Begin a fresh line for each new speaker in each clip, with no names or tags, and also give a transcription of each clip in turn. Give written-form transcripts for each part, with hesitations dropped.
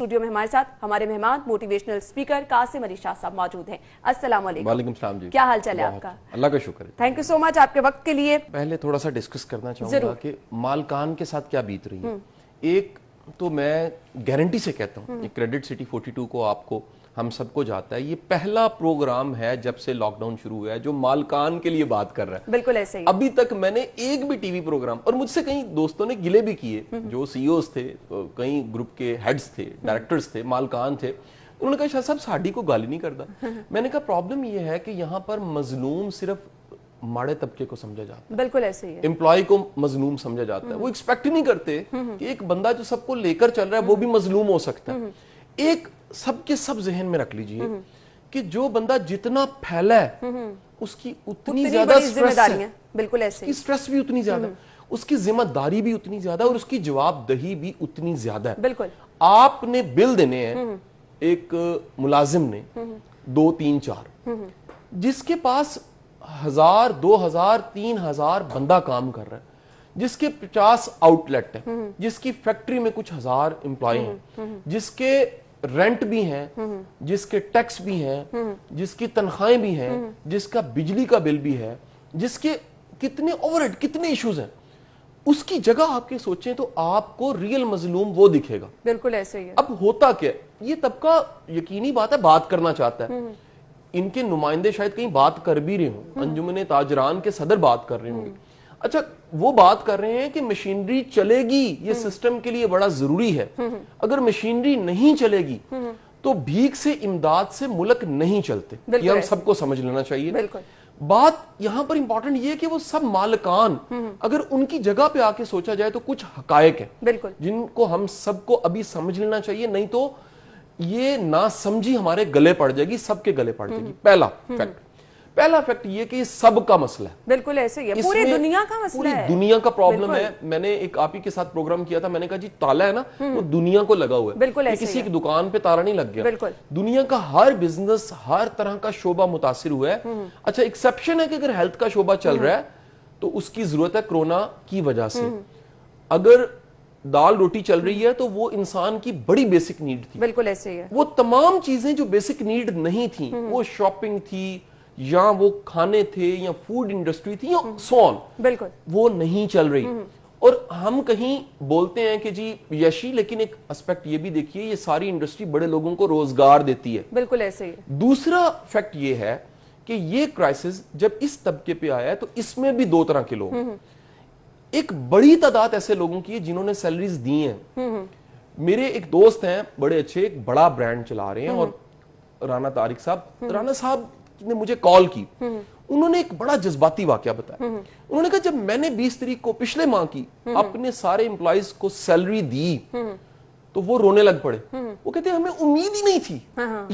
Studio میں ہمارے ساتھ ہمارے مہمان موٹیویشنل اسپیکر قاسم علی شاہ صاحب موجود ہیں. السلام علیکم.
وعلیکم السلام جی.
کیا حال چال ہے آپ کا؟
اللہ کا شکر ہے.
تھینک یو سو مچ آپ کے وقت کے لیے.
پہلے تھوڑا سا ڈسکس کرنا چاہوں گا کہ مالکان کے ساتھ کیا بیت رہی ہے. ایک تو میں گارنٹی سے کہتا ہوں یہ کریڈٹ سٹی 42 کو آپ کو ہم سب کو جاتا ہے, یہ پہلا پروگرام ہے جب سے لاک ڈاؤن شروع ہوا ہے جو مالکان کے لیے بات کر رہا ہے.
بالکل ایسے ہی.
ابھی تک میں نے ایک بھی ٹی وی پروگرام, اور مجھ سے کئی دوستوں نے گلے بھی کیے جو سی اوز تھے, کئی گروپ کے ہیڈز تھے, ڈائریکٹرز تھے, مالکان تھے, انہوں نے کہا شاہ صاحب ساڈی کو گالی نہیں کرتا. میں نے کہا پرابلم یہ ہے کہ یہاں پر مظلوم صرف ماڑے طبقے کو سمجھا جاتا ہے,
بالکل ایسے ہی ہے.
امپلائی کو مظلوم سمجھا جاتا ہے. وہ ایکسپیکٹ ہی نہیں کرتے کہ ایک بندہ جو سب کو لے کر چل رہا ہے وہ بھی مظلوم ہو سکتا ہے. ایک سب کے سب ذہن میں رکھ لیجئے کہ جو بندہ جتنا پھیلا ہے اس کی اتنی زیادہ سٹریس ہے.
بالکل ایسے ہی.
سٹریس بھی اتنی زیادہ, اس کی ذمہ داری بھی اتنی زیادہ, اور اس کی جواب دہی بھی اتنی زیادہ ہے.
بالکل.
آپ نے بل دینے ہیں ایک ملازم نے 2 3 4, جس کے پاس 1000 2000 3000 بندہ کام کر رہا ہے, جس کے 50 آؤٹ لیٹ ہے, جس کی فیکٹری میں کچھ 1000 امپلائی ہیں, جس کے رینٹ بھی ہیں, جس کے ٹیکس بھی ہیں, جس کی تنخواہیں بھی ہیں, جس کا بجلی کا بل بھی ہے, جس کے کتنے اوور ہیڈ کتنے ایشوز ہیں, اس کی جگہ آپ کے سوچیں تو آپ کو ریئل مظلوم وہ دکھے گا.
بالکل ایسے ہی ہے.
اب ہوتا کیا, یہ طبقہ یقینی بات ہے بات کرنا چاہتا ہے, ان کے نمائندے شاید کہیں بات کر بھی رہے ہوں, انجمن تاجران کے صدر بات کر رہے ہوں گے. اچھا وہ بات کر رہے ہیں کہ مشینری چلے گی, یہ سسٹم کے لیے بڑا ضروری ہے. اگر مشینری نہیں چلے گی تو بھیک سے امداد سے ملک نہیں چلتے. یہ ہم سب کو سمجھ لینا چاہیے. بات یہاں پر امپورٹنٹ یہ ہے کہ وہ سب مالکان اگر ان کی جگہ پہ آ کے سوچا جائے تو کچھ حقائق ہیں جن کو ہم سب کو ابھی سمجھ لینا چاہیے, نہیں تو یہ نہ سمجھی ہمارے گلے پڑ جائے گی, سب کے گلے پڑ جائے گی. پہلا فیکٹ یہ کہ یہ سب کا مسئلہ ہے.
بالکل ایسے ہی ہے, پوری دنیا کا مسئلہ ہے,
پوری دنیا کا پرابلم ہے. میں نے ایک آپ ہی کے ساتھ پروگرام کیا تھا, میں نے کہا جی تالا ہے نا وہ دنیا کو لگا ہوا ہے, کسی ایک دکان پہ تالا نہیں لگ گیا. دنیا کا ہر بزنس ہر طرح کا شعبہ متاثر ہوا ہے. اچھا ایکسیپشن ہے کہ اگر ہیلتھ کا شعبہ چل رہا ہے تو اس کی ضرورت ہے کرونا کی وجہ سے. اگر دال روٹی چل رہی ہے تو وہ انسان کی بڑی بیسک نیڈ تھی.
بالکل ایسے ہی ہے.
وہ تمام چیزیں جو بیسک نیڈ نہیں تھیں, وہ شاپنگ تھی یا وہ کھانے تھے یا فوڈ انڈسٹری تھی یا سون,
بالکل
وہ نہیں چل رہی. اور ہم کہیں بولتے ہیں کہ جی یشی, لیکن ایک اسپیکٹ یہ بھی دیکھیے یہ ساری انڈسٹری بڑے لوگوں کو روزگار دیتی ہے.
بالکل ایسے ہی.
دوسرا فیکٹ یہ ہے کہ یہ کرائسس جب اس طبقے پہ آیا ہے تو اس میں بھی 2 طرح کے لوگ ہیں. ایک بڑی تعداد ایسے لوگوں کی ہے جنہوں نے سیلریز دی ہیں. میرے ایک دوست ہیں بڑے اچھے, ایک بڑا برانڈ چلا رہے ہیں, اور رانا طارق صاحب, رانا صاحب نے مجھے کال کی, انہوں نے ایک بڑا جذباتی واقعہ بتایا. انہوں نے کہا جب میں نے 20 تاریخ کو پچھلے ماہ کی اپنے سارے امپلائیز کو سیلری دی تو وہ رونے لگ پڑے. وہ کہتے ہیں ہمیں امید ہی نہیں تھی.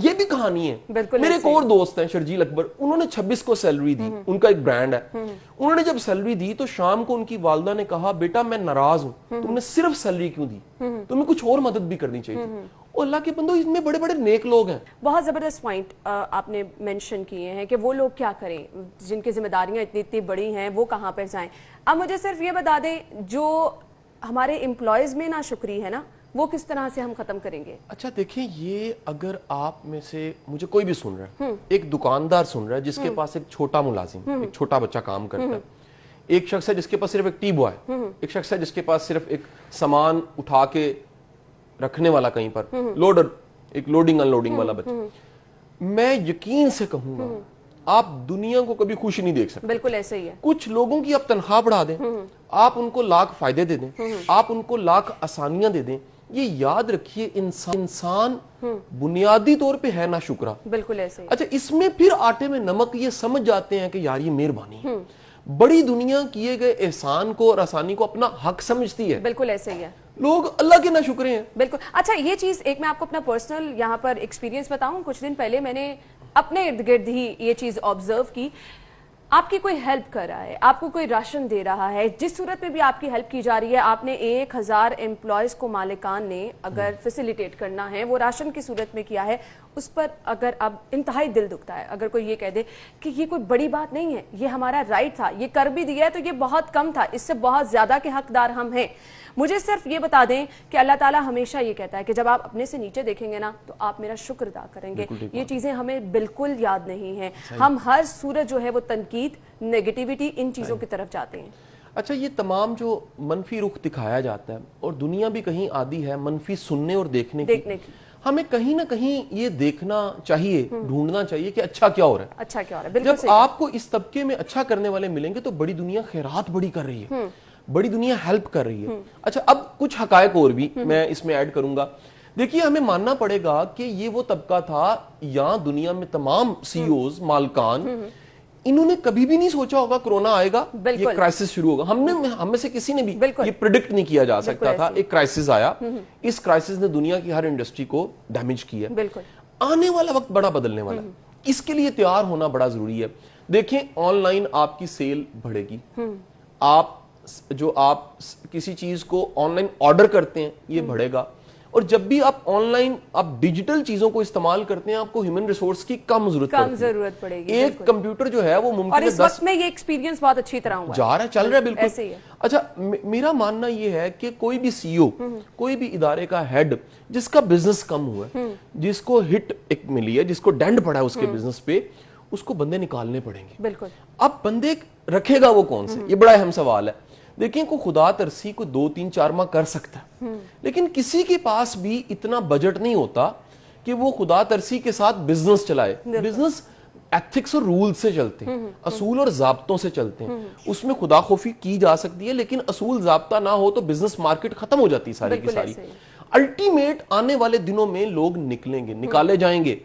یہ بھی کہانی ہے. میرے ایک اور دوست ہیں شرجیل اکبر, انہوں نے 26 کو سیلری دی, ان کا ایک برانڈ ہے. انہوں نے جب سیلری دی تو شام کو ان کی والدہ نے کہا بیٹا میں ناراض ہوں, تم نے صرف سیلری کیوں دی, تمہیں کچھ اور مدد بھی کرنی چاہیے تھی. اور اللہ کے بندو اس میں بڑے بڑے نیک لوگ ہیں.
بہت زبردست پوائنٹ آپ نے مینشن کیے ہیں کہ وہ لوگ کیا کریں جن کی ذمہ داریاں اتنی بڑی ہیں, وہ کہاں پر جائیں. اب مجھے صرف یہ بتا دیں جو ہمارے امپلائیز میں ناشکری ہے نا, وہ کس طرح سے ہم ختم کریں گے؟
اچھا دیکھیں, یہ اگر آپ میں سے مجھے کوئی بھی سن رہا ہے, ایک دکاندار سن رہا ہے جس کے پاس ایک چھوٹا ملازم, ایک چھوٹا بچہ کام کرتا ہے, ایک شخص ہے جس کے پاس صرف ایک ٹی بوائے, ایک شخص ہے جس کے پاس صرف ایک سامان اٹھا کے رکھنے والا کہیں پر, لوڈر, ایک لوڈنگ ان لوڈنگ والا بچہ. میں یقین سے کہوں گا آپ دنیا کو کبھی خوش نہیں دیکھ سکتے.
بالکل ایسے ہی ہے.
کچھ لوگوں کی آپ تنخواہ بڑھا دیں, آپ ان کو لاکھ فائدے دے دیں, آپ ان کو لاکھ آسانیاں دے دیں, یہ یاد رکھیے انسان بنیادی طور پہ ہے نا شکرا.
بالکل ایسے ہی.
اچھا اس میں پھر آٹے میں نمک یہ سمجھ جاتے ہیں کہ یار یہ مہربانی ہے. بڑی دنیا کیے گئے احسان کو اور آسانی کو اپنا حق سمجھتی ہے.
بالکل ایسے ہی ہے.
لوگ اللہ کے ناشکرے ہیں.
بالکل. اچھا یہ چیز ایک میں آپ کو اپنا پرسنل یہاں پر ایکسپیرینس بتاؤں. کچھ دن پہلے میں نے اپنے ارد گرد ہی یہ چیز آبزرو کی. آپ کی کوئی ہیلپ کر رہا ہے, آپ کو کوئی راشن دے رہا ہے, جس صورت میں بھی آپ کی ہیلپ کی جا رہی ہے, آپ نے 1000 امپلائیز کو مالکان نے اگر فیسیلیٹیٹ کرنا ہے, وہ راشن کی صورت میں کیا ہے, اس پر اگر اب انتہائی دل دکھتا ہے اگر کوئی یہ کہہ دے کہ یہ کوئی بڑی بات نہیں ہے, یہ ہمارا رائٹ تھا, یہ کر بھی دیا ہے تو یہ بہت کم تھا, اس سے بہت زیادہ کے حقدار ہم ہیں. مجھے صرف یہ بتا دیں کہ اللہ تعالیٰ ہمیشہ یہ کہتا ہے کہ جب آپ اپنے سے نیچے دیکھیں گے نا تو آپ میرا شکر ادا کریں گے. یہ چیزیں ہمیں بالکل یاد نہیں ہیں. ہم ہر صورت جو ہے وہ تنقید, نیگیٹیوٹی, ان چیزوں کی طرف جاتے ہیں.
اچھا, یہ تمام جو منفی رخ دکھایا جاتا ہے اور دنیا بھی کہیں عادی ہے منفی سننے اور دیکھنے کی, ہمیں کہیں نہ کہیں یہ دیکھنا چاہیے, ڈھونڈنا چاہیے کہ اچھا کیا ہو رہا ہے.
اچھا کیا ہو رہا ہے.
جب آپ کو اس طبقے میں اچھا کرنے والے ملیں گے تو بڑی دنیا خیرات بڑی کر رہی ہے, بڑی دنیا ہیلپ کر رہی ہے. اچھا, اب کچھ حقائق اور بھی میں اس میں ایڈ کروں گا. دیکھیے, ہمیں ماننا پڑے گا کہ یہ وہ طبقہ تھا یہاں دنیا میں تمام سی اوز, مالکان, انہوں نے کبھی بھی نہیں سوچا ہوگا کرونا آئے گا, یہ کرائسس شروع ہوگا. ہم میں سے کسی نے بھی یہ پریڈکٹ نہیں کیا جا سکتا تھا. ایک کرائسس آیا, اس کرائسس نے دنیا کی ہر انڈسٹری کو ڈیمیج کیا. آنے والا وقت بڑا بدلنے والا ہے, اس کے لیے تیار ہونا بڑا ضروری ہے. دیکھیں, آن لائن آپ کی سیل بڑھے گی. آپ کسی چیز کو آن لائن آرڈر کرتے ہیں, یہ بڑھے گا. اور جب بھی آپ آن لائن آپ ڈیجیٹل چیزوں کو استعمال کرتے ہیں, آپ کو ہیومن ریسورس کی کم ضرورت
پڑے گی.
ایک کمپیوٹر جو ہے وہ ممکن ہے,
اور اس وقت میں یہ ایکسپیرینس بہت اچھی طرح ہوا
جا رہا ہے, چل رہا ہے بالکل. اچھا, میرا ماننا یہ ہے کہ کوئی بھی سی او, کوئی بھی ادارے کا ہیڈ جس کا بزنس کم ہوا ہے, جس کو ہٹ ایک ملی ہے, جس کو ڈینٹ پڑا ہے اس کے بزنس پہ, اس کو بندے نکالنے پڑیں گے.
بالکل.
اب بندے رکھے گا وہ کون سے, یہ بڑا اہم سوال ہے. دیکھیں, کو خدا ترسی کو 2-3-4 ماہ کر سکتا ہے, لیکن کسی کے پاس بھی اتنا بجٹ نہیں ہوتا کہ وہ خدا ترسی کے ساتھ بزنس چلائے. بزنس ایتھکس اور رول سے چلتے ہیں, اصول اور ضابطوں سے چلتے ہیں. اس میں خدا خوفی کی جا سکتی ہے, لیکن اصول ضابطہ نہ ہو تو بزنس مارکیٹ ختم ہو جاتی ساری کی ساری. الٹیمیٹ آنے والے دنوں میں لوگ نکلیں گے, نکالے جائیں گے.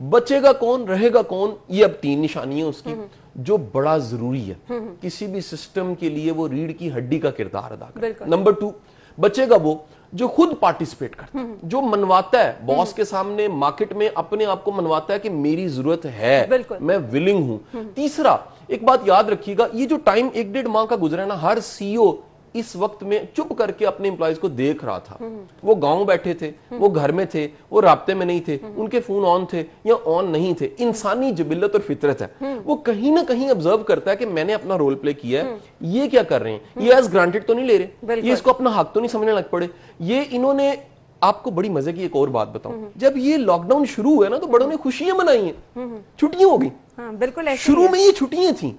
بچے گا کون, رہے گا کون, یہ اب 3 نشانی ہیں اس کی, جو بڑا ضروری ہے. کسی بھی سسٹم کے لیے وہ ریڑھ کی ہڈی کا کردار ادا کرتا ہے. نمبر 2, بچے گا وہ جو خود پارٹیسپیٹ کرتا ہے, جو منواتا ہے باس کے سامنے, مارکیٹ میں اپنے آپ کو منواتا ہے کہ میری ضرورت ہے, میں ولنگ ہوں. تیسرا, ایک بات یاد رکھیے گا, یہ جو ٹائم 1-1.5 ماہ کا گزرا ہے نا, ہر سی او اس وقت میں چپ کر کے اپنے امپلائیز کو دیکھ رہا تھا. وہ گاؤں بیٹھے تھے, وہ گھر میں تھے, وہ رابطے میں نہیں تھے, ان کے فون آن تھے یا آن نہیں تھے. انسانی جبلت اور فطرت ہے, وہ کہیں نہ کہیں آبزرو کرتا ہے کہ میں نے اپنا رول پلے کیا ہے, یہ کیا کر رہے ہیں, یہ ایز گرانٹیڈ تو نہیں لے رہے, یہ اس کو اپنا حق تو نہیں سمجھنے لگ پڑے. یہ انہوں نے, آپ کو بڑی مزے کی ایک اور بات بتاؤں, جب یہ لاک ڈاؤن شروع ہوا نا تو بڑوں نے خوشیاں منائی ہیں, چھٹیاں ہو گئی.
بالکل,
شروع میں یہ چھٹیاں تھیں,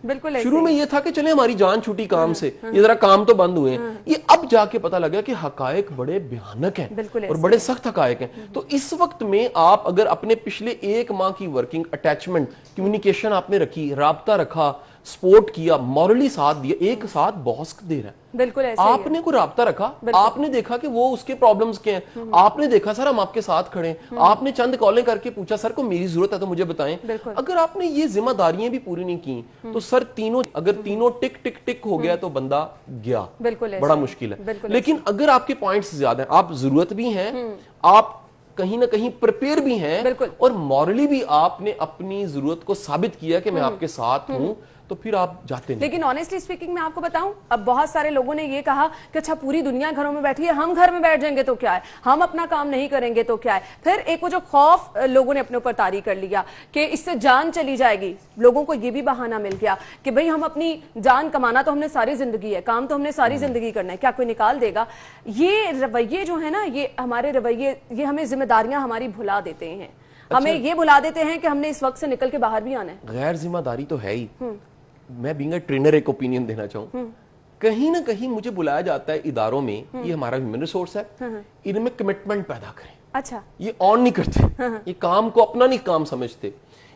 شروع میں یہ تھا کہ چلیں ہماری جان چھوٹی کام سے, یہ ذرا کام تو بند ہوئے ہیں. یہ اب جا کے پتا لگا کہ حقائق بڑے بھیانک ہیں اور بڑے سخت حقائق ہیں. تو اس وقت میں آپ اگر اپنے پچھلے 1 ماہ کی ورکنگ, اٹیچمنٹ, کمیونیکیشن آپ نے رکھی, رابطہ رکھا, سپورٹ کیا, مورلی ساتھ دیا, ایک ساتھ باس دے رہا ہے,
بالکل
آپ نے کوئی رابطہ رکھا, آپ نے دیکھا کہ وہ اس کے پرابلمز کیا ہیں, آپ نے دیکھا سر ہم آپ کے ساتھ کھڑے ہیں, آپ نے چند کالیں کر کے پوچھا سر کو میری ضرورت ہے تو مجھے بتائیں. اگر آپ نے یہ ذمہ داریاں بھی پوری نہیں کی تو سر اگر تینوں ٹک ٹک ٹک ہو گیا تو بندہ گیا, بڑا مشکل ہے. لیکن اگر آپ کے پوائنٹس زیادہ ہیں, آپ ضرورت بھی ہیں, آپ کہیں نہ کہیں پریپیئر بھی ہیں, اور مورلی بھی آپ نے اپنی ضرورت کو ثابت کیا کہ میں آپ کے ساتھ ہوں, تو پھر آپ جاتے نہیں.
لیکن آنیسٹلی اسپیکنگ میں آپ کو بتاؤں, اب بہت سارے لوگوں نے یہ کہا کہ اچھا پوری دنیا گھروں میں بیٹھی ہے, ہم گھر میں بیٹھ جائیں گے تو کیا ہے, ہم اپنا کام نہیں کریں گے تو کیا ہے. پھر ایک وہ جو خوف لوگوں نے اپنے اوپر طاری کر لیا کہ اس سے جان چلی جائے گی, لوگوں کو یہ بھی بہانہ مل گیا کہ بھئی ہم اپنی جان کمانا تو ہم نے ساری زندگی ہے, کام تو ہم نے ساری زندگی کرنا ہے, کیا کوئی نکال دے گا. یہ رویے جو ہے نا, یہ ہمارے رویے, یہ ہمیں ذمہ داریاں ہماری بھلا دیتے ہیں, ہمیں یہ بھلا دیتے ہیں کہ ہم نے اس وقت سے نکل کے باہر بھی آنا ہے.
غیر ذمہ داری تو ہے ہی. میں بینگ اے ٹرینر ایک اوپینین دینا چاہوں, کہیں نہ کہیں مجھے بلایا جاتا ہے اداروں میں, یہ ہمارا ہیومن ریسورس ہے, ان میں کمٹمنٹ پیدا کریں.
اچھا,
یہ آن نہیں کرتے, یہ کام کو اپنا نہیں کام سمجھتے.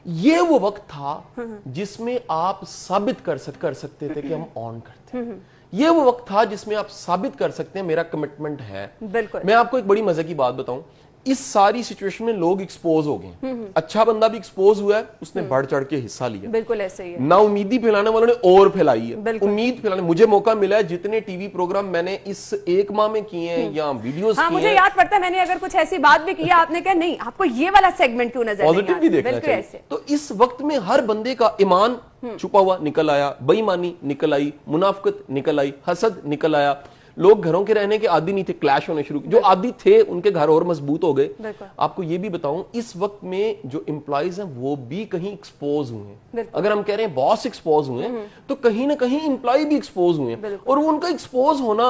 یہ وہ وقت تھا جس میں آپ ثابت کر سکتے تھے کہ ہم آن کرتے ہیں. یہ وہ وقت تھا جس میں آپ ثابت کر سکتے ہیں میرا کمٹمنٹ ہے.
بالکل.
میں آپ کو ایک بڑی مزے کی بات بتاؤں, اس ساری سچویشن میں لوگ ایکسپوز ہو گئے. اچھا بندہ بھی ایکسپوز ہوا ہے, اس نے بڑھ چڑھ کے حصہ لیا.
بالکل ایسے ہی ہے.
نا امیدی پھیلانے والوں نے اور پھیلائی ہے, امید پھیلانے. مجھے موقع ملا ہے جتنے ٹی وی پروگرام میں نے اس 1 ماہ میں کیے ہیں یا ویڈیوز کیے ہیں,
مجھے یاد پڑتا ہے میں نے اگر کچھ ایسی بات بھی کی, آپ نے کہا نہیں آپ کو یہ والا سیگمنٹ کیوں نظر نہیں آتا,
پازیٹیو بھی دیکھنا چاہیے. تو اس وقت میں ہر بندے کا ایمان چھپا ہوا نکل آیا, بے ایمانی نکل آئی, منافقت نکل آئی, حسد نکل آیا. لوگ گھروں کے رہنے کے عادی نہیں تھے, کلیش ہونے شروع, جو عادی تھے ان کے گھر اور مضبوط ہو گئے. آپ کو یہ بھی بتاؤں, اس وقت میں جو امپلائیز ہیں وہ بھی کہیں ایکسپوز ہوئے ہیں. اگر ہم کہہ رہے ہیں باس ایکسپوز ہوئے ہیں, تو کہیں نہ کہیں امپلائی بھی ایکسپوز ہوئے ہیں, اور ان کا ایکسپوز ہونا